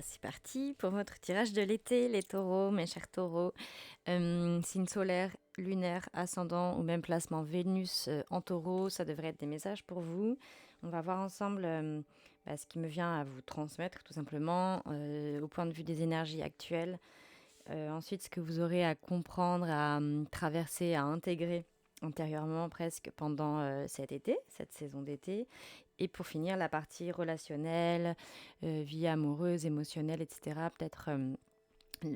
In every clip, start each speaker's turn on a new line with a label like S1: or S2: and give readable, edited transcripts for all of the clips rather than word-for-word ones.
S1: C'est parti pour votre tirage de l'été, les taureaux, mes chers taureaux. Signe solaire, lunaire, ascendant ou même placement Vénus en taureau, ça devrait être des messages pour vous. On va voir ensemble ce qui me vient à vous transmettre tout simplement au point de vue des énergies actuelles. Ensuite, ce que vous aurez à comprendre, à traverser, à intégrer antérieurement presque pendant cet été, cette saison d'été. Et pour finir, la partie relationnelle, vie amoureuse, émotionnelle, etc. Peut-être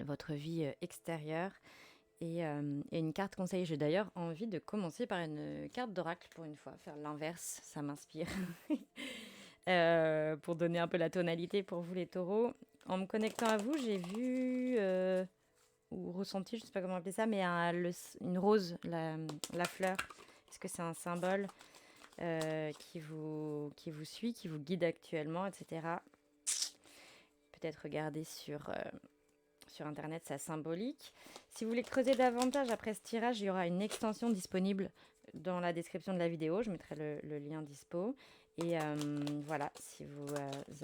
S1: votre vie extérieure. Et une carte conseil. J'ai d'ailleurs envie de commencer par une carte d'oracle pour une fois. Faire l'inverse, ça m'inspire. Pour donner un peu la tonalité pour vous les taureaux. En me connectant à vous, j'ai vu ou ressenti, je ne sais pas comment appeler ça, mais une rose, la fleur. Est-ce que c'est un symbole qui vous suit, qui vous guide actuellement, etc. Peut-être regarder sur Internet sa symbolique. Si vous voulez creuser davantage après ce tirage, il y aura une extension disponible dans la description de la vidéo. Je mettrai le lien dispo. Et voilà, si vous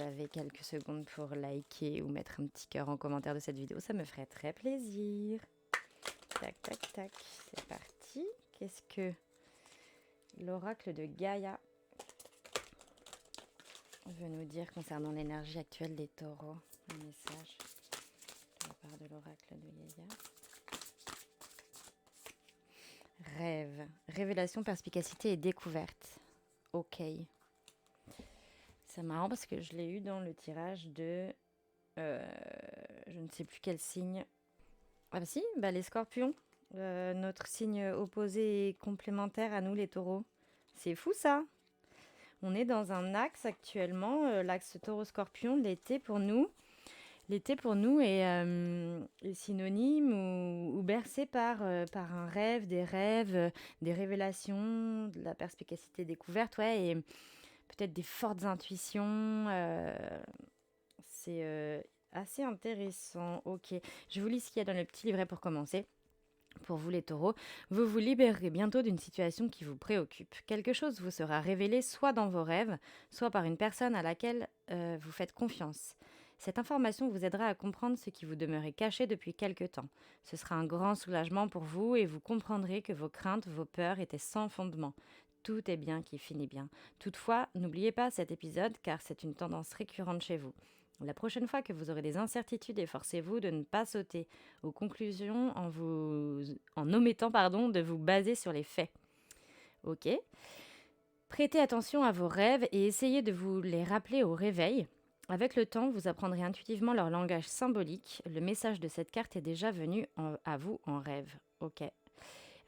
S1: avez quelques secondes pour liker ou mettre un petit cœur en commentaire de cette vidéo, ça me ferait très plaisir. Tac, tac, tac, c'est parti. Qu'est-ce que l'oracle de Gaïa veut nous dire concernant l'énergie actuelle des taureaux? Un message de la part de l'oracle de Gaïa. Rêve, révélation, perspicacité et découverte. Ok. C'est marrant parce que je l'ai eu dans le tirage de... je ne sais plus quel signe. Ah bah si, les scorpions. Notre signe opposé et complémentaire à nous les taureaux. C'est fou ça. On est dans un axe actuellement, l'axe taureau-scorpion, l'été pour nous. L'été pour nous est synonyme ou bercé par un rêve, des révélations, de la perspicacité découverte, ouais, et peut-être des fortes intuitions. C'est assez intéressant. Ok, je vous lis ce qu'il y a dans le petit livret pour commencer. Pour vous les taureaux, vous vous libérerez bientôt d'une situation qui vous préoccupe. Quelque chose vous sera révélé soit dans vos rêves, soit par une personne à laquelle vous faites confiance. Cette information vous aidera à comprendre ce qui vous demeurait caché depuis quelque temps. Ce sera un grand soulagement pour vous et vous comprendrez que vos craintes, vos peurs étaient sans fondement. Tout est bien qui finit bien. Toutefois, n'oubliez pas cet épisode car c'est une tendance récurrente chez vous. La prochaine fois que vous aurez des incertitudes, efforcez-vous de ne pas sauter aux conclusions en omettant de vous baser sur les faits. Ok. Prêtez attention à vos rêves et essayez de vous les rappeler au réveil. Avec le temps, vous apprendrez intuitivement leur langage symbolique. Le message de cette carte est déjà venu à vous en rêve. Ok.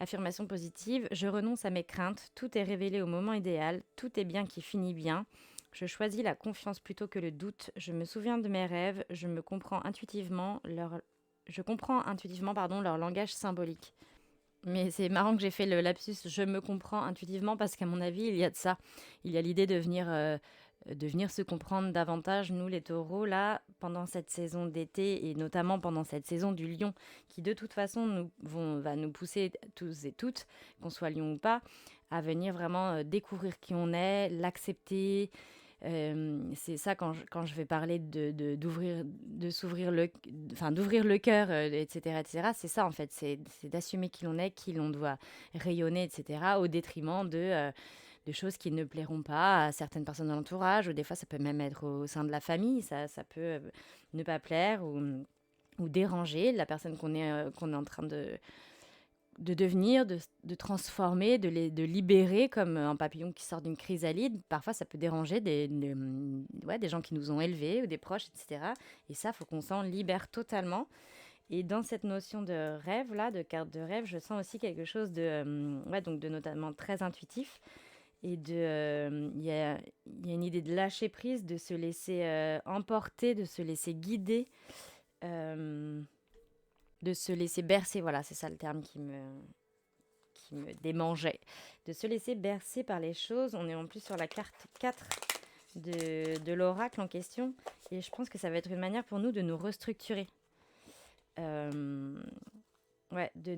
S1: Affirmation positive, je renonce à mes craintes, tout est révélé au moment idéal, tout est bien qui finit bien. Je choisis la confiance plutôt que le doute, je me souviens de mes rêves, je comprends intuitivement leur langage symbolique. Mais c'est marrant que j'ai fait le lapsus je me comprends intuitivement parce qu'à mon avis, il y a de ça. Il y a l'idée de venir se comprendre davantage, nous les taureaux, là, pendant cette saison d'été et notamment pendant cette saison du lion, qui de toute façon va nous pousser tous et toutes, qu'on soit lion ou pas, à venir vraiment découvrir qui on est, l'accepter. C'est ça quand je vais parler d'ouvrir le cœur, etc., etc. C'est ça en fait, c'est d'assumer qui l'on est, qui l'on doit rayonner, etc. Au détriment de choses qui ne plairont pas à certaines personnes de l'entourage, ou des fois ça peut même être au sein de la famille, ça peut ne pas plaire ou déranger la personne qu'on est en train de devenir, de transformer, de libérer comme un papillon qui sort d'une chrysalide. Parfois, ça peut déranger des gens qui nous ont élevés ou des proches, etc. Et ça, il faut qu'on s'en libère totalement. Et dans cette notion de rêve, là, de carte de rêve, je sens aussi quelque chose donc de notamment très intuitif. Et il y a une idée de lâcher prise, de se laisser emporter, de se laisser guider. De se laisser bercer, voilà, c'est ça le terme qui me démangeait. De se laisser bercer par les choses. On est en plus sur la carte 4 de l'oracle en question. Et je pense que ça va être une manière pour nous de nous restructurer. Ouais, de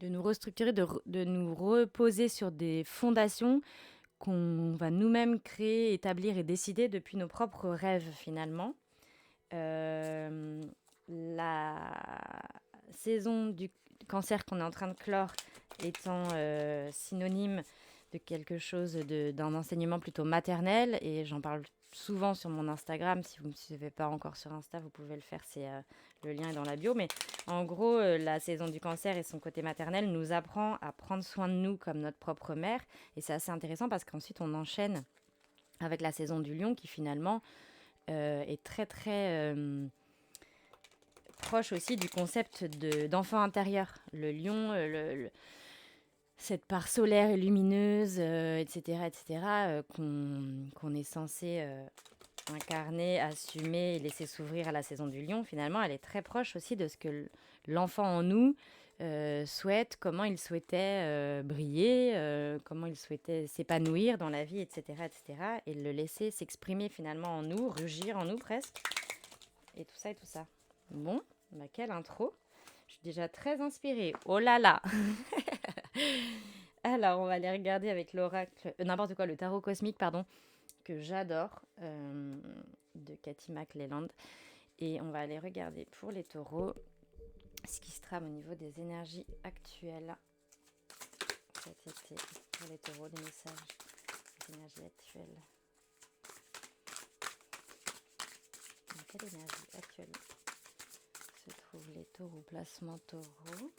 S1: nous restructurer, de nous reposer sur des fondations qu'on va nous-mêmes créer, établir et décider depuis nos propres rêves finalement. La saison du cancer qu'on est en train de clore étant synonyme de quelque chose, d'un enseignement plutôt maternel, et j'en parle souvent sur mon Instagram. Si vous ne me suivez pas encore sur Insta, vous pouvez le faire, le lien est dans la bio. Mais en gros, la saison du cancer et son côté maternel nous apprend à prendre soin de nous comme notre propre mère, et c'est assez intéressant parce qu'ensuite on enchaîne avec la saison du lion qui finalement est très très proche aussi du concept d'enfant intérieur. Le lion, cette part solaire et lumineuse, etc., etc., qu'on est censé incarner, assumer et laisser s'ouvrir à la saison du lion, finalement, elle est très proche aussi de ce que l'enfant en nous souhaite, comment il souhaitait briller, comment il souhaitait s'épanouir dans la vie, etc., etc., et le laisser s'exprimer finalement en nous, rugir en nous presque, et tout ça et tout ça. Bon, bah quelle intro! Je suis déjà très inspirée. Oh là là! Alors, on va aller regarder avec l'oracle, n'importe quoi, le tarot cosmique, pardon, que j'adore, de Cathy McLelland. Et on va aller regarder pour les taureaux ce qui se trame au niveau des énergies actuelles cet été. Pour les taureaux, les messages, les énergies actuelles. Dans quelle énergie actuelle se trouvent les taureaux? Placement taureau.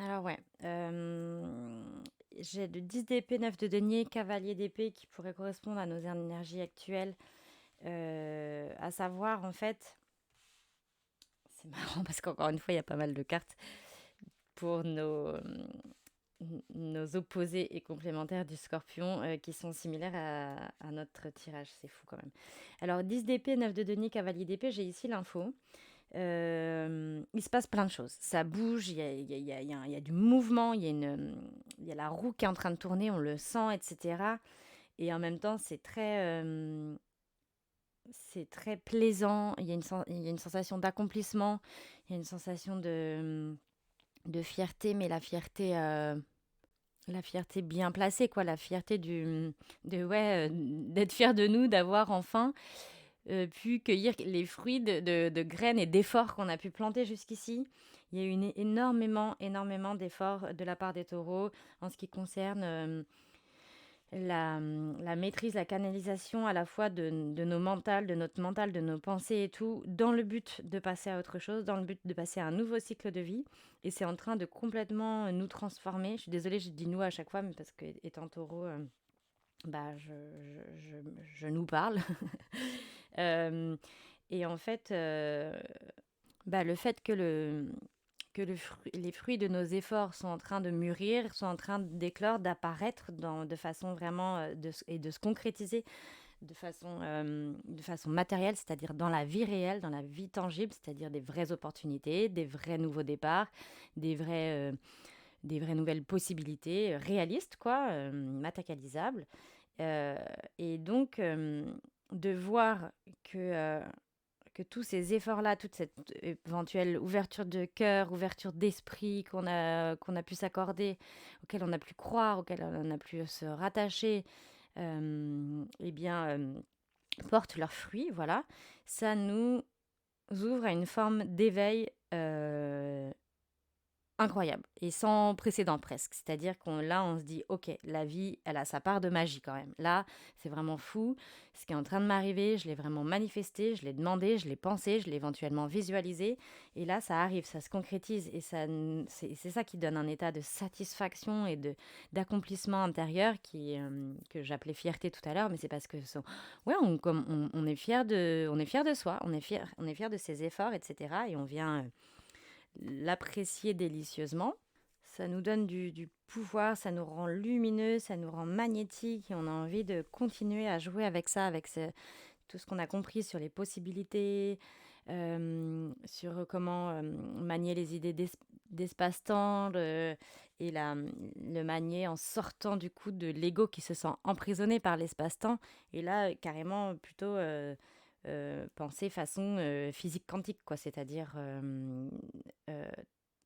S1: Alors ouais, j'ai le 10 d'épée, 9 de denier, cavalier d'épée qui pourrait correspondre à nos énergies actuelles. À savoir, en fait, c'est marrant parce qu'encore une fois, il y a pas mal de cartes pour nos opposés et complémentaires du scorpion qui sont similaires à notre tirage. C'est fou quand même. Alors, 10 d'épée, 9 de denier, cavalier d'épée, j'ai ici l'info. Il se passe plein de choses. Ça bouge, il y a du mouvement, il y a la roue qui est en train de tourner, on le sent, etc. Et en même temps, c'est très plaisant. Il y a une sensation d'accomplissement, il y a une sensation de fierté, mais la fierté bien placée, quoi. La fierté d'être fier de nous, d'avoir enfin pu cueillir les fruits de graines et d'efforts qu'on a pu planter jusqu'ici. Il y a eu énormément d'efforts de la part des taureaux en ce qui concerne la maîtrise, la canalisation à la fois de nos mentales, de notre mental, de nos pensées et tout, dans le but de passer à autre chose, dans le but de passer à un nouveau cycle de vie. Et c'est en train de complètement nous transformer. Je suis désolée, je dis nous à chaque fois, mais parce que étant taureau, bah, je nous parle. Euh, et en fait, bah, le fait que les fruits de nos efforts sont en train de mûrir, sont en train d'éclore, d'apparaître de façon vraiment et de se concrétiser de façon matérielle, c'est-à-dire dans la vie réelle, dans la vie tangible, c'est-à-dire des vraies opportunités, des vrais nouveaux départs, des vraies nouvelles possibilités réalistes, quoi, matérialisables. Et donc, de voir que tous ces efforts-là, toute cette éventuelle ouverture de cœur, ouverture d'esprit qu'on a pu s'accorder, auquel on a pu croire, auquel on a pu se rattacher, eh bien, portent leurs fruits, voilà. Ça nous ouvre à une forme d'éveil incroyable et sans précédent presque. C'est-à-dire là, on se dit, ok, la vie, elle a sa part de magie quand même. Là, c'est vraiment fou. Ce qui est en train de m'arriver, je l'ai vraiment manifesté, je l'ai demandé, je l'ai pensé, je l'ai éventuellement visualisé. Et là, ça arrive, ça se concrétise. Et c'est ça qui donne un état de satisfaction et d'accomplissement intérieur que j'appelais fierté tout à l'heure. Mais c'est parce que ouais, on est fier on est fier de soi, on est fier de ses efforts, etc. Et on vient l'apprécier délicieusement. Ça nous donne du pouvoir, ça nous rend lumineux, ça nous rend magnétique et on a envie de continuer à jouer avec ça, avec tout ce qu'on a compris sur les possibilités, sur comment manier les idées d'espace-temps et le manier en sortant du coup de l'ego qui se sent emprisonné par l'espace-temps. Et là, carrément, plutôt penser façon physique quantique, quoi, c'est-à-dire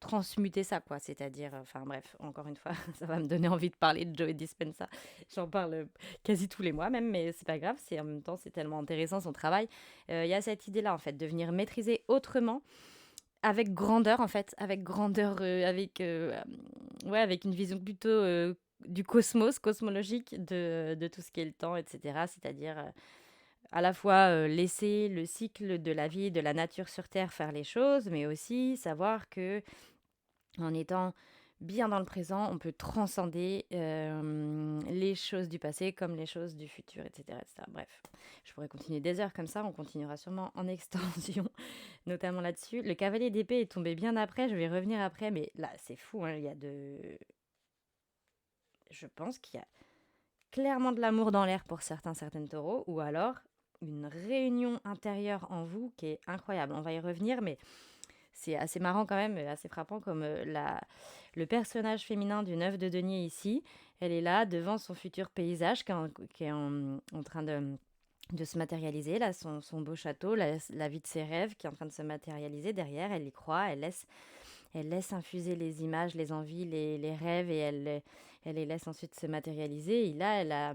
S1: transmuter ça, quoi. C'est-à-dire, enfin bref, encore une fois, ça va me donner envie de parler de Joe Dispenza. J'en parle quasi tous les mois même, mais c'est pas grave. C'est en même temps, c'est tellement intéressant son travail. Il y a cette idée-là, en fait, de venir maîtriser autrement, avec grandeur, en fait, avec grandeur, ouais, avec une vision plutôt du cosmos, cosmologique de tout ce qui est le temps, etc. C'est-à-dire à la fois laisser le cycle de la vie, de la nature sur Terre faire les choses, mais aussi savoir que en étant bien dans le présent, on peut transcender les choses du passé comme les choses du futur, etc., etc. Bref, je pourrais continuer des heures comme ça, on continuera sûrement en extension, notamment là-dessus. Le cavalier d'épée est tombé bien après, je vais y revenir après, mais là, c'est fou, hein, il y a de... Je pense qu'il y a clairement de l'amour dans l'air pour certains taureaux, ou alors une réunion intérieure en vous qui est incroyable. On va y revenir, mais c'est assez marrant quand même, assez frappant comme le personnage féminin du 9 de denier ici, elle est là devant son futur paysage qui est en train de se matérialiser, là, son beau château, la vie de ses rêves qui est en train de se matérialiser derrière, elle y croit, elle laisse infuser les images, les envies, les rêves et elle les laisse ensuite se matérialiser. Et là,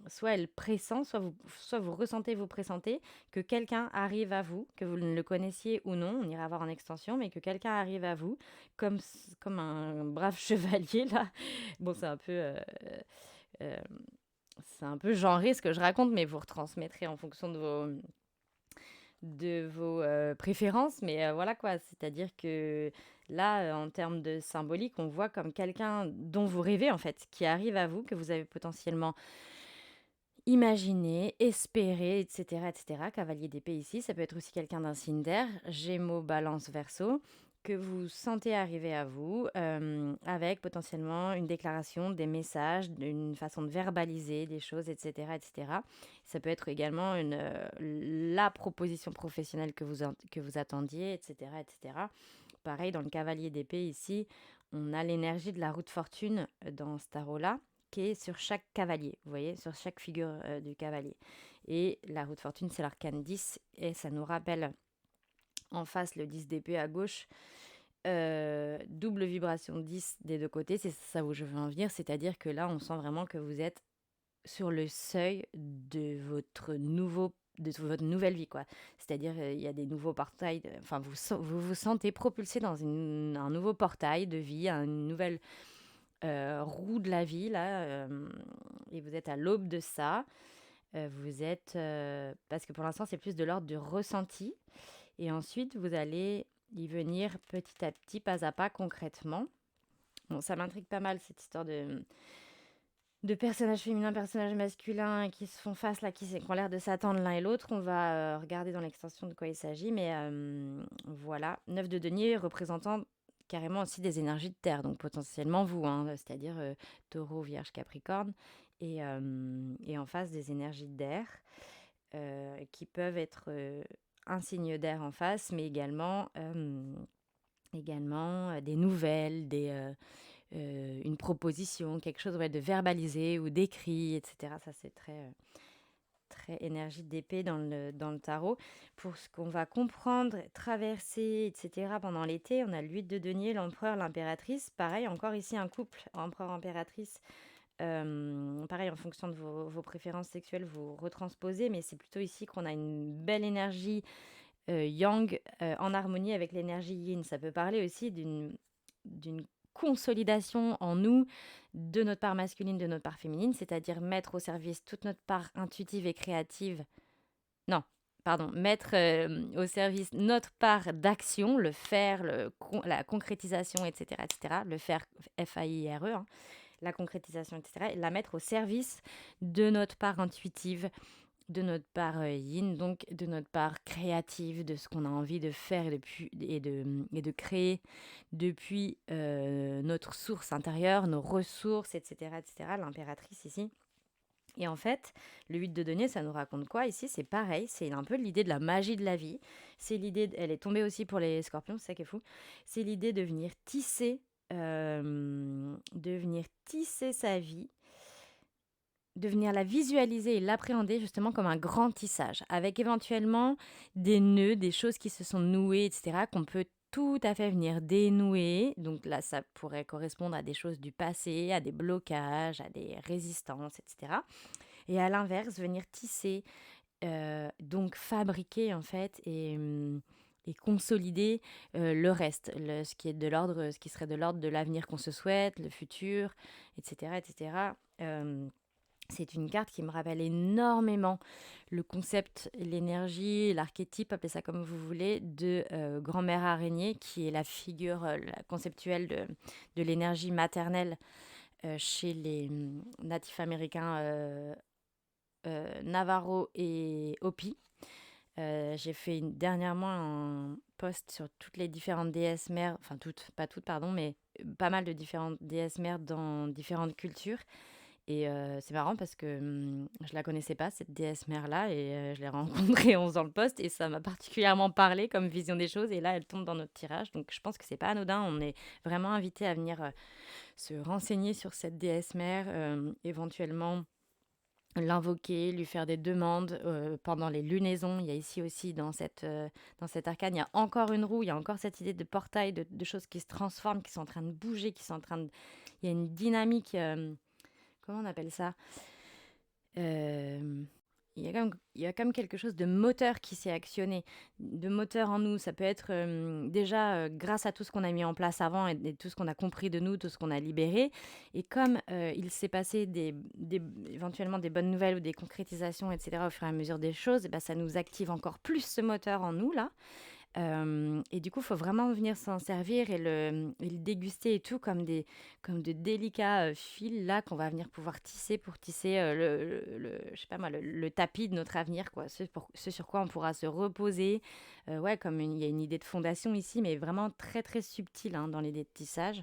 S1: soit elle pressent, soit vous ressentez, vous pressentez que quelqu'un arrive à vous, que vous ne le connaissiez ou non, on ira voir en extension, mais que quelqu'un arrive à vous comme un brave chevalier là. Bon, euh, c'est un peu genré ce que je raconte, mais vous retransmettrez en fonction de vos préférences, mais voilà quoi, c'est-à-dire que là, en termes de symbolique, on voit comme quelqu'un dont vous rêvez en fait, qui arrive à vous, que vous avez potentiellement imaginé, espéré, etc., etc. Cavalier d'épée ici, ça peut être aussi quelqu'un d'un signe d'air, Gémeaux, Balance, Verseau, que vous sentez arriver à vous, avec potentiellement une déclaration, des messages, une façon de verbaliser des choses, etc., etc. Ça peut être également la proposition professionnelle que vous attendiez, etc., etc. Pareil, dans le cavalier d'épée ici, on a l'énergie de la roue de fortune dans ce tarot-là, qui est sur chaque cavalier, vous voyez, sur chaque figure du cavalier. Et la roue de fortune, c'est l'arcane 10, et ça nous rappelle en face le 10 d'épée à gauche, double vibration 10 des deux côtés, c'est ça où je veux en venir, c'est-à-dire que là, on sent vraiment que vous êtes sur le seuil de votre nouvelle vie, quoi. C'est-à-dire, il y a des nouveaux portails, enfin, vous sentez propulsé dans un nouveau portail de vie, une nouvelle roue de la vie, là, et vous êtes à l'aube de ça. Vous êtes, parce que pour l'instant, c'est plus de l'ordre du ressenti, et ensuite, vous allez y venir petit à petit, pas à pas, concrètement. Bon, ça m'intrigue pas mal, cette histoire de personnages féminins, personnages masculins qui se font face, là, qui ont l'air de s'attendre l'un et l'autre. On va regarder dans l'extension de quoi il s'agit, mais voilà. 9 de denier représentant carrément aussi des énergies de terre, donc potentiellement vous, hein, c'est-à-dire taureau, vierge, capricorne, et en face des énergies d'air qui peuvent être un signe d'air en face, mais également des nouvelles, une proposition, quelque chose, ouais, de verbalisé ou d'écrit, etc. Ça, c'est très énergie d'épée dans le tarot. Pour ce qu'on va comprendre, traverser, etc. pendant l'été, on a le 8 de denier, l'empereur, l'impératrice. Pareil, encore ici, un couple empereur-impératrice. Pareil, en fonction de vos préférences sexuelles, vous retransposez, mais c'est plutôt ici qu'on a une belle énergie yang en harmonie avec l'énergie yin. Ça peut parler aussi d'une consolidation en nous de notre part masculine, de notre part féminine, c'est-à-dire mettre au service toute notre part intuitive et créative. Non, pardon, mettre au service notre part d'action, le faire, la concrétisation, etc., etc., le faire, F-A-I-R-E, hein, la concrétisation, etc., et la mettre au service de notre part intuitive, de notre part yin, donc de notre part créative, de ce qu'on a envie de faire et de créer depuis notre source intérieure, nos ressources, etc., etc., l'impératrice ici. Et en fait, le 8 de denier, ça nous raconte quoi ici? C'est pareil, c'est un peu l'idée de la magie de la vie. C'est l'idée, elle est tombée aussi pour les scorpions, c'est ça qui est fou. C'est l'idée de venir tisser sa vie, de venir la visualiser et l'appréhender justement comme un grand tissage, avec éventuellement des nœuds, des choses qui se sont nouées, etc., qu'on peut tout à fait venir dénouer. Donc là, ça pourrait correspondre à des choses du passé, à des blocages, à des résistances, etc. Et à l'inverse, venir tisser, donc fabriquer en fait et consolider le reste, ce qui serait de l'ordre de l'avenir qu'on se souhaite, le futur, etc., etc. C'est une carte qui me rappelle énormément le concept, l'énergie, l'archétype, appelez ça comme vous voulez, de grand-mère araignée, qui est la figure la conceptuelle de l'énergie maternelle chez les natifs américains Navarro et Hopi. J'ai fait dernièrement un post sur toutes les différentes déesses mères, enfin toutes, pas toutes, pardon, mais pas mal de différentes déesses mères dans différentes cultures. Et c'est marrant parce que je la connaissais pas, cette déesse mère-là, et je l'ai rencontrée en faisant le post, et ça m'a particulièrement parlé comme vision des choses. Et là, elle tombe dans notre tirage, donc je pense que c'est pas anodin. On est vraiment invité à venir se renseigner sur cette déesse mère, éventuellement l'invoquer, lui faire des demandes pendant les lunaisons. Il y a ici aussi dans cette arcane, il y a encore une roue, il y a encore cette idée de portail, de choses qui se transforment, qui sont en train de bouger, qui sont en train de... Il y a une dynamique, comment on appelle ça? Euh, il y a comme quelque chose de moteur qui s'est actionné, de moteur en nous. Ça peut être déjà grâce à tout ce qu'on a mis en place avant et tout ce qu'on a compris de nous, tout ce qu'on a libéré. Et comme il s'est passé éventuellement des bonnes nouvelles ou des concrétisations, etc., au fur et à mesure des choses, et ben, ça nous active encore plus ce moteur en nous, là. Et du coup, il faut vraiment venir s'en servir et le déguster et tout comme de délicats fils là qu'on va venir pouvoir tisser pour tisser je sais pas moi, le tapis de notre avenir, quoi. Ce sur quoi on pourra se reposer. Ouais, il y a une idée de fondation ici, mais vraiment très très subtile hein, dans l'idée de tissage.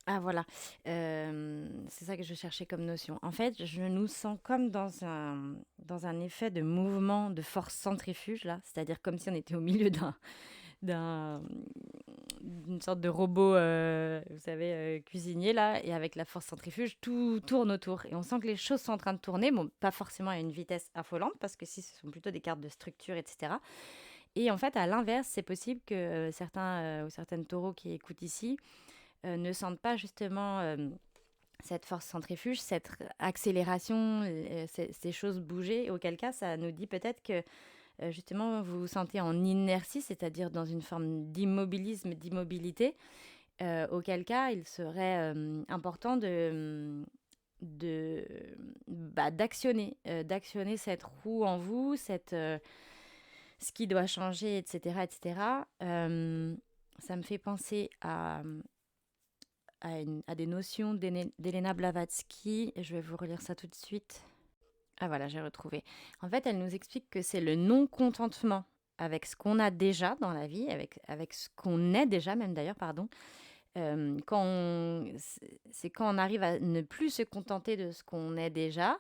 S1: Ah voilà, c'est ça que je cherchais comme notion. En fait, je nous sens comme dans un effet de mouvement de force centrifuge là, c'est-à-dire comme si on était au milieu d'un d'une sorte de robot, vous savez, cuisinier là, et avec la force centrifuge, tout tourne autour. Et on sent que les choses sont en train de tourner, bon, pas forcément à une vitesse affolante, parce que si ce sont plutôt des cartes de structure, etc. Et en fait, à l'inverse, c'est possible que certains ou certaines taureaux qui écoutent ici ne sentent pas justement cette force centrifuge, cette accélération, ces choses bouger, auquel cas ça nous dit peut-être que justement vous vous sentez en inertie, c'est-à-dire dans une forme d'immobilisme, d'immobilité, auquel cas il serait important de d'actionner cette roue en vous, ce qui doit changer, etc., etc. Ça me fait penser à des notions d'Elena Blavatsky. Je vais vous relire ça tout de suite. Ah voilà, j'ai retrouvé. En fait, elle nous explique que c'est le non-contentement avec ce qu'on a déjà dans la vie, avec ce qu'on est déjà même d'ailleurs, pardon. C'est quand on arrive à ne plus se contenter de ce qu'on est déjà,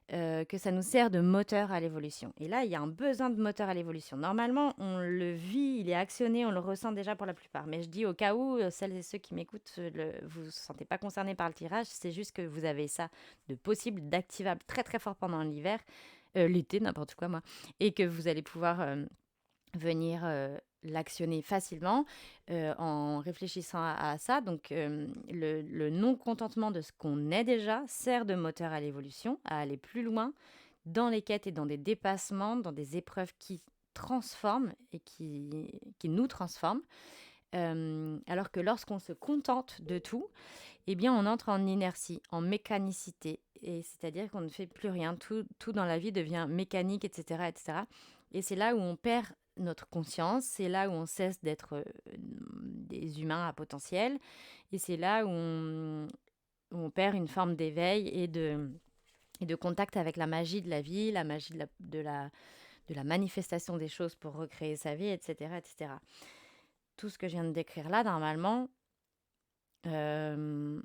S1: que ça nous sert de moteur à l'évolution. Et là, il y a un besoin de moteur à l'évolution. Normalement, on le vit, il est actionné, on le ressent déjà pour la plupart. Mais je dis au cas où, celles et ceux qui m'écoutent, vous ne vous sentez pas concernés par le tirage, c'est juste que vous avez ça de possible, d'activable très très fort pendant l'hiver, l'été, n'importe quoi moi, et que vous allez pouvoir venir l'actionner facilement en réfléchissant à ça. Donc le non-contentement de ce qu'on est déjà sert de moteur à l'évolution, à aller plus loin dans les quêtes et dans des dépassements, dans des épreuves qui transforment et qui nous transforment. Alors que lorsqu'on se contente de tout, eh bien on entre en inertie, en mécanicité. Et c'est-à-dire qu'on ne fait plus rien. Tout dans la vie devient mécanique, etc., etc. Et c'est là où on perd notre conscience, c'est là où on cesse d'être des humains à potentiel, et c'est là où on perd une forme d'éveil et de contact avec la magie de la vie, la magie de la manifestation des choses pour recréer sa vie, etc., etc. Tout ce que je viens de décrire là, normalement, euh,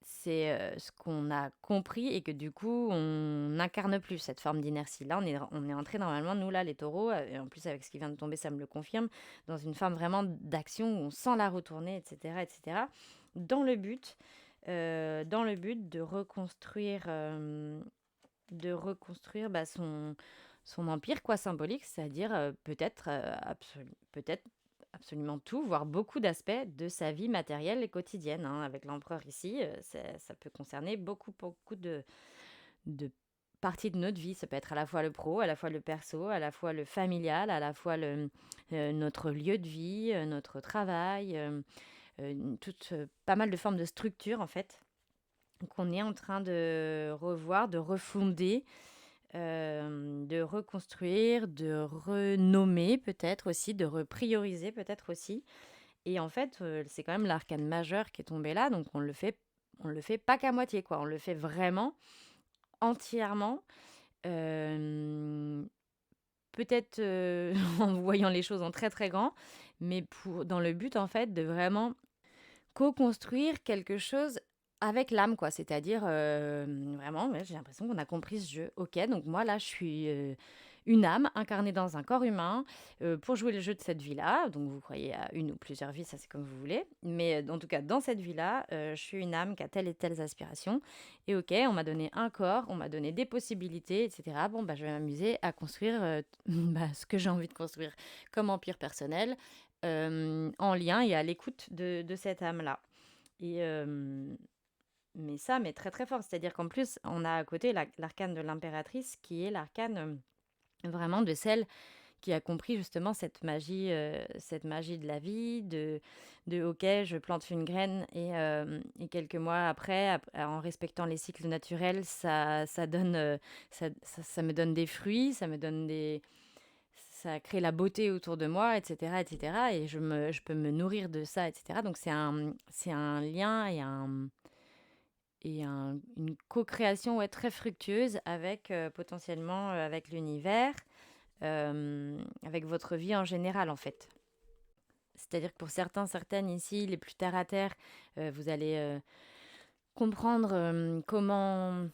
S1: c'est ce qu'on a compris et que du coup, on n'incarne plus cette forme d'inertie. Là, on est entré normalement, nous là, les taureaux, et en plus avec ce qui vient de tomber, ça me le confirme, dans une forme vraiment d'action où on sent la retourner, etc., etc., dans le but, de reconstruire bah, son empire quoi symbolique, c'est-à-dire peut-être absolument tout, voire beaucoup d'aspects de sa vie matérielle et quotidienne, hein. Avec l'empereur ici, ça peut concerner beaucoup, beaucoup de parties de notre vie. Ça peut être à la fois le pro, à la fois le perso, à la fois le familial, à la fois notre lieu de vie, notre travail, pas mal de formes de structure en fait, qu'on est en train de revoir, de refonder, de reconstruire, de renommer peut-être aussi, de reprioriser peut-être aussi. Et en fait, c'est quand même l'arcane majeur qui est tombé là, donc on le fait pas qu'à moitié, quoi. On le fait vraiment entièrement, hem, peut-être, en voyant les choses en très, très grand, mais dans le but, en fait, de vraiment co-construire quelque chose avec l'âme, quoi. C'est-à-dire, vraiment, ouais, j'ai l'impression qu'on a compris ce jeu. OK, donc moi, là, je suis, une âme incarnée dans un corps humain, pour jouer le jeu de cette vie-là. Donc vous croyez à une ou plusieurs vies, ça, c'est comme vous voulez. Mais, en tout cas, dans cette vie-là, je suis une âme qui a telles et telles aspirations et OK, on m'a donné un corps, on m'a donné des possibilités et cetera. Bon, bah, je vais m'amuser à construire, bah, ce que j'ai envie de construire comme empire personnel, en lien et à l'écoute de cette âme-là. Et mais ça, mais très très fort. C'est-à-dire qu'en plus, on a à côté l'arcane de l'impératrice qui est l'arcane vraiment de celle qui a compris justement cette magie de la vie, de ok, je plante une graine et quelques mois après, en respectant les cycles naturels, ça donne, ça me donne des fruits, ça crée la beauté autour de moi, etc., etc. Et je peux me nourrir de ça, etc. Donc c'est un lien une co-création, ouais, très fructueuse avec potentiellement avec l'univers, avec votre vie en général en fait. C'est-à-dire que pour certains, certaines ici, les plus terre à terre, vous allez comprendre comment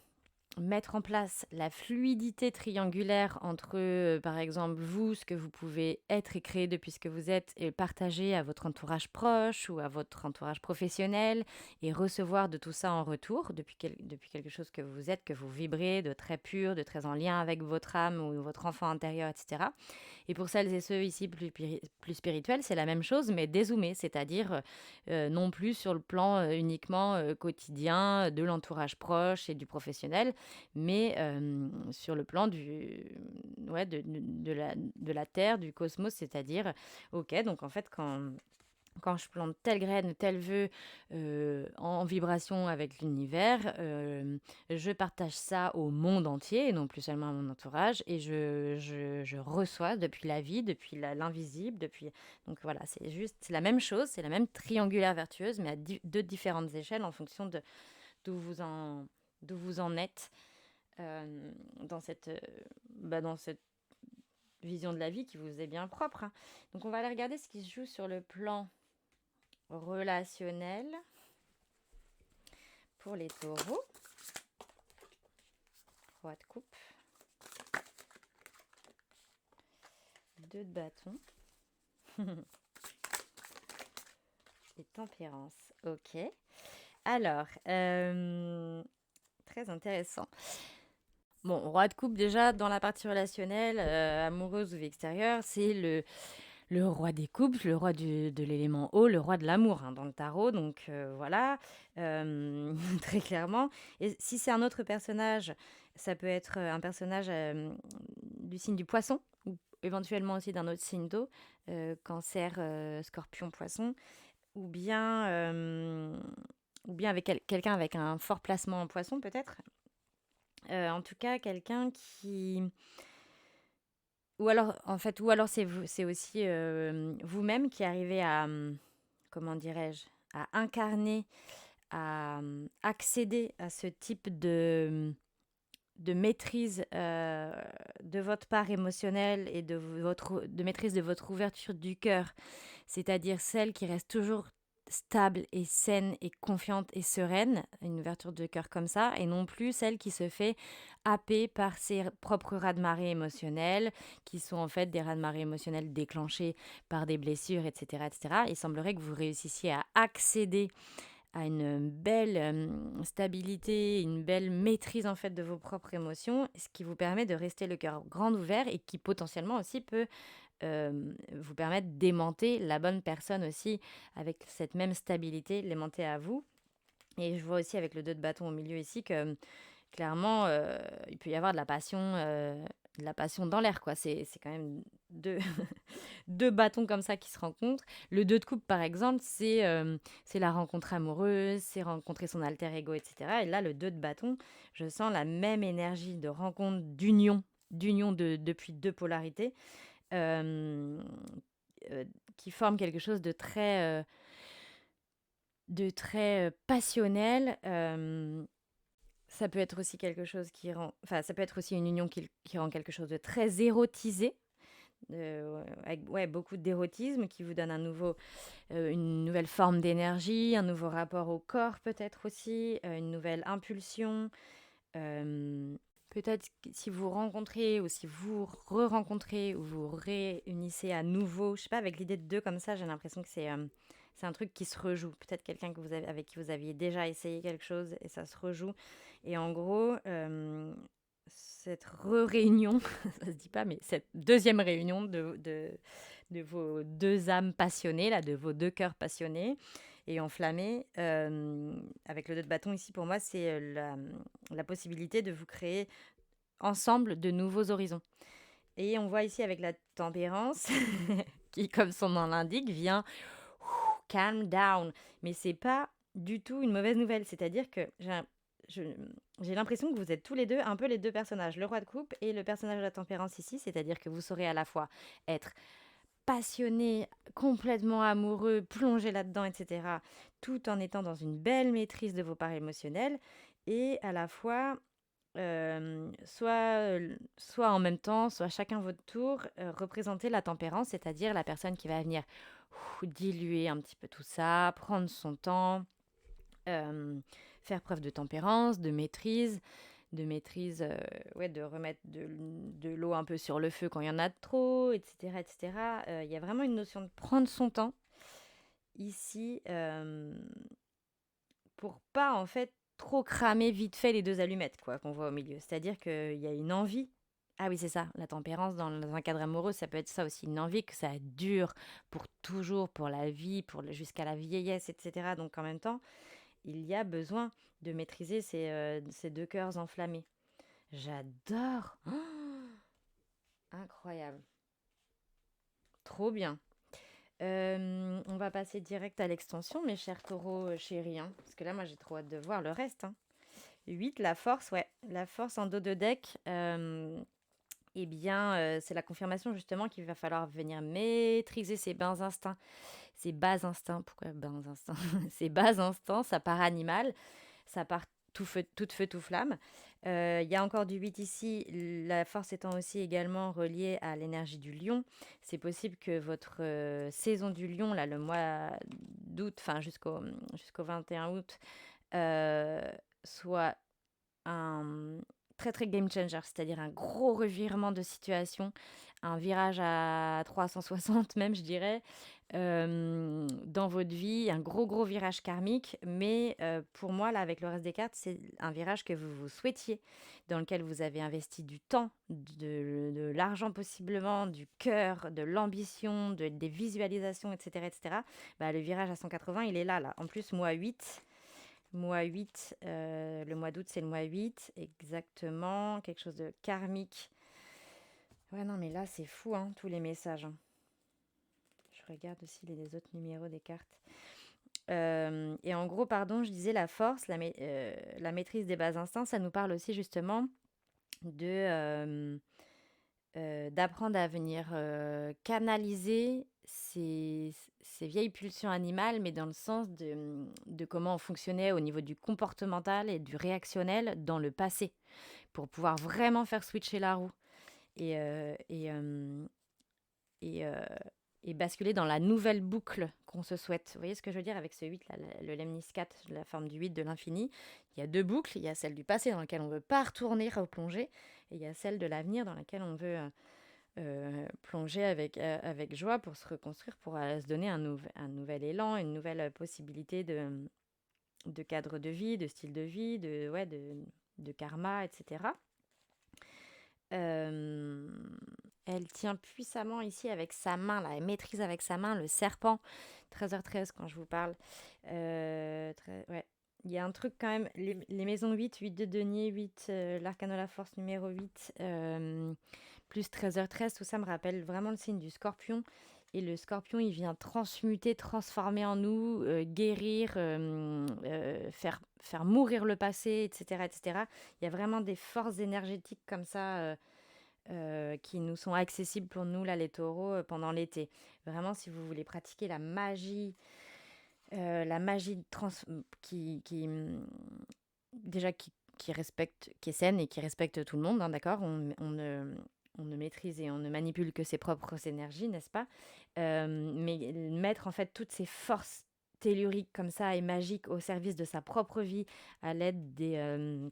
S1: mettre en place la fluidité triangulaire entre, par exemple, vous, ce que vous pouvez être et créer depuis ce que vous êtes et partager à votre entourage proche ou à votre entourage professionnel et recevoir de tout ça en retour depuis quelque chose que vous êtes, que vous vibrez, de très pur, de très en lien avec votre âme ou votre enfant intérieur, etc. Et pour celles et ceux ici plus spirituels, c'est la même chose, mais dézoomé, c'est-à-dire non plus sur le plan uniquement quotidien de l'entourage proche et du professionnel, mais sur le plan ouais, de la Terre, du cosmos, c'est-à-dire, ok, donc en fait, quand je plante telle graine, tel vœu en vibration avec l'univers, je partage ça au monde entier et non plus seulement à mon entourage. Et je reçois depuis la vie, depuis l'invisible, depuis... Donc voilà, c'est la même chose, c'est la même triangulaire vertueuse, mais à deux différentes échelles en fonction d'où vous en êtes dans cette vision de la vie qui vous est bien propre, hein. Donc on va aller regarder ce qui se joue sur le plan relationnel pour les taureaux. Roi de coupe. 2 de bâton. Et tempérance. Ok. Alors, très intéressant. Bon, roi de coupe, déjà, dans la partie relationnelle, amoureuse ou vie extérieure, c'est le roi des coupes, le roi de l'élément eau, le roi de l'amour, hein, dans le tarot. Donc voilà, très clairement. Et si c'est un autre personnage, ça peut être un personnage du signe du poisson, ou éventuellement aussi d'un autre signe d'eau, cancer, scorpion, poisson, ou bien avec quelqu'un avec un fort placement en poisson peut-être. En tout cas, quelqu'un qui... Ou alors c'est aussi vous-même qui arrivez à, comment dirais-je, à incarner, à accéder à ce type de maîtrise de votre part émotionnelle et de maîtrise de votre ouverture du cœur, c'est-à-dire celle qui reste toujours stable et saine et confiante et sereine, une ouverture de cœur comme ça, et non plus celle qui se fait happer par ses propres raz-de-marée émotionnels, qui sont en fait des raz-de-marée émotionnels déclenchés par des blessures, etc., etc. Il semblerait que vous réussissiez à accéder à une belle stabilité, une belle maîtrise en fait de vos propres émotions, ce qui vous permet de rester le cœur grand ouvert et qui potentiellement aussi peut vous permettre d'aimanter la bonne personne aussi avec cette même stabilité, l'aimanter à vous. Et je vois aussi avec le 2 de bâton au milieu ici que clairement, il peut y avoir de la passion dans l'air, quoi. C'est quand même deux, deux bâtons comme ça qui se rencontrent. Le 2 de coupe, par exemple, c'est la rencontre amoureuse, c'est rencontrer son alter ego, etc. Et là, le 2 de bâton, je sens la même énergie de rencontre, d'union depuis deux polarités, euh, euh, qui forment quelque chose de très passionnel. Ça peut être aussi quelque chose enfin, ça peut être aussi une union qui rend quelque chose de très érotisé, avec ouais, beaucoup d'érotisme, qui vous donne une nouvelle forme d'énergie, un nouveau rapport au corps peut-être aussi, une nouvelle impulsion. euh, Peut-être que si vous rencontrez ou si vous re-rencontrez ou vous réunissez à nouveau, je sais pas, avec l'idée de deux comme ça, j'ai l'impression que c'est un truc qui se rejoue. Peut-être quelqu'un avec qui vous aviez déjà essayé quelque chose et ça se rejoue. Et en gros, cette réunion, ça se dit pas, mais cette deuxième réunion de vos deux âmes passionnées, là, de vos deux cœurs passionnés et enflammés, avec le 2 de bâton ici, pour moi, c'est la possibilité de vous créer ensemble de nouveaux horizons. Et on voit ici avec la tempérance, qui, comme son nom l'indique, vient calm down. Mais c'est pas du tout une mauvaise nouvelle. C'est-à-dire que j'ai l'impression que vous êtes tous les deux un peu les deux personnages, le roi de coupe et le personnage de la tempérance ici. C'est-à-dire que vous saurez à la fois être passionné, complètement amoureux, plongé là-dedans, etc., tout en étant dans une belle maîtrise de vos parts émotionnelles, et à la fois soit en même temps, soit chacun votre tour, représenter la tempérance, c'est-à-dire la personne qui va venir diluer un petit peu tout ça, prendre son temps, faire preuve de tempérance, de maîtrise, ouais, de remettre de l'eau un peu sur le feu quand il y en a trop, etc., etc. Il y a vraiment une notion de prendre son temps ici, pour pas en fait trop cramer vite fait les deux allumettes quoi qu'on voit au milieu. C'est-à-dire qu'il y a une envie. Ah oui, c'est ça, la tempérance dans un cadre amoureux, ça peut être ça aussi, une envie que ça dure pour toujours, pour la vie, jusqu'à la vieillesse, etc. Donc en même temps, il y a besoin de maîtriser ces deux cœurs enflammés. J'adore. Oh, incroyable. Trop bien. On va passer direct à l'extension, mes chers taureaux chéris, hein, parce que là, moi, j'ai trop hâte de voir le reste, hein. 8, la force, ouais. La force en dos de deck, eh bien, c'est la confirmation justement qu'il va falloir venir maîtriser ses bas instincts. Ses bas instincts, pourquoi bas instincts? Ses bas instincts, sa part animale, sa part tout feu, tout flamme. Il y a encore du 8 ici, la force étant aussi également reliée à l'énergie du lion. C'est possible que votre saison du lion, là, le mois d'août, enfin jusqu'au 21 août, euh, soit un très très game changer, c'est-à-dire un gros revirement de situation, un virage à 360 même, je dirais, dans votre vie, un gros gros virage karmique. Mais pour moi, là, avec le reste des cartes, c'est un virage que vous souhaitiez, dans lequel vous avez investi du temps, de l'argent possiblement, du cœur, de l'ambition, des visualisations, etc. etc. Bah, le virage à 180, il est là, là. En plus, mois 8. Mois 8, le mois d'août, c'est le mois 8, exactement. Quelque chose de karmique. Ouais, non, mais là, c'est fou, hein, tous les messages, hein. Je regarde aussi les autres numéros des cartes. Et en gros, pardon, je disais la force, la maîtrise des bas instincts, ça nous parle aussi justement d'apprendre à venir canaliser ces vieilles pulsions animales, mais dans le sens de comment on fonctionnait au niveau du comportemental et du réactionnel dans le passé, pour pouvoir vraiment faire switcher la roue et, euh, et, euh, et, euh, et basculer dans la nouvelle boucle qu'on se souhaite. Vous voyez ce que je veux dire avec ce 8, là, le lemniscate, la forme du 8 de l'infini. Il y a deux boucles, il y a celle du passé dans laquelle on ne veut pas retourner, replonger, et il y a celle de l'avenir dans laquelle on veut plonger avec joie pour se reconstruire, pour se donner un nouvel élan, une nouvelle possibilité de cadre de vie, de style de vie, ouais, de karma, etc. Elle tient puissamment ici avec sa main, là, elle maîtrise avec sa main le serpent. 13h13 quand je vous parle. Ouais. Il y a un truc quand même, les maisons 8 de denier, 8, l'arcane de la force numéro 8, plus 13h13, tout ça me rappelle vraiment le signe du scorpion. Et le scorpion, il vient transmuter, transformer en nous, guérir, faire mourir le passé, etc., etc. Il y a vraiment des forces énergétiques comme ça qui nous sont accessibles pour nous, là, les taureaux, pendant l'été. Vraiment, si vous voulez pratiquer la magie déjà qui respecte, qui est saine et qui respecte tout le monde, hein, d'accord, on ne maîtrise et on ne manipule que ses propres énergies, n'est-ce pas? Mais mettre en fait toutes ces forces telluriques comme ça et magiques au service de sa propre vie à l'aide des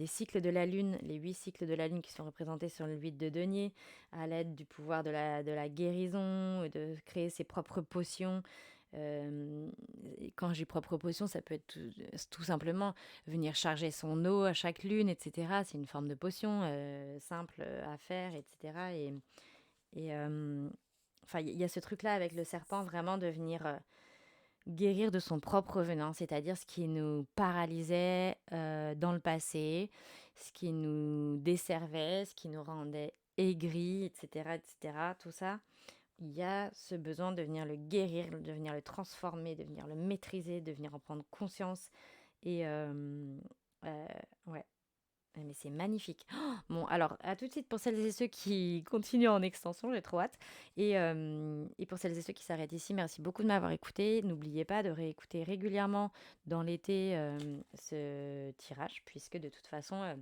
S1: cycles de la Lune, les 8 cycles de la Lune qui sont représentés sur le 8 de denier, à l'aide du pouvoir de la guérison, de créer ses propres potions. Et quand j'ai propre potion, ça peut être tout simplement venir charger son eau à chaque lune, etc. C'est une forme de potion simple à faire, etc. Enfin, il y a ce truc-là avec le serpent, vraiment de venir guérir de son propre venin, c'est-à-dire ce qui nous paralysait dans le passé, ce qui nous desservait, ce qui nous rendait aigris, etc., etc. Tout ça, il y a ce besoin de venir le guérir, de venir le transformer, de venir le maîtriser, de venir en prendre conscience. Et euh, ouais, mais c'est magnifique. Oh, bon, alors, à tout de suite pour celles et ceux qui continuent en extension, j'ai trop hâte. Et pour celles et ceux qui s'arrêtent ici, merci beaucoup de m'avoir écouté. N'oubliez pas de réécouter régulièrement dans l'été ce tirage, puisque de toute façon,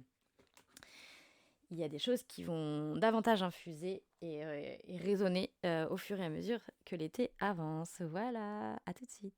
S1: il y a des choses qui vont davantage infuser et résonner au fur et à mesure que l'été avance. Voilà, à tout de suite.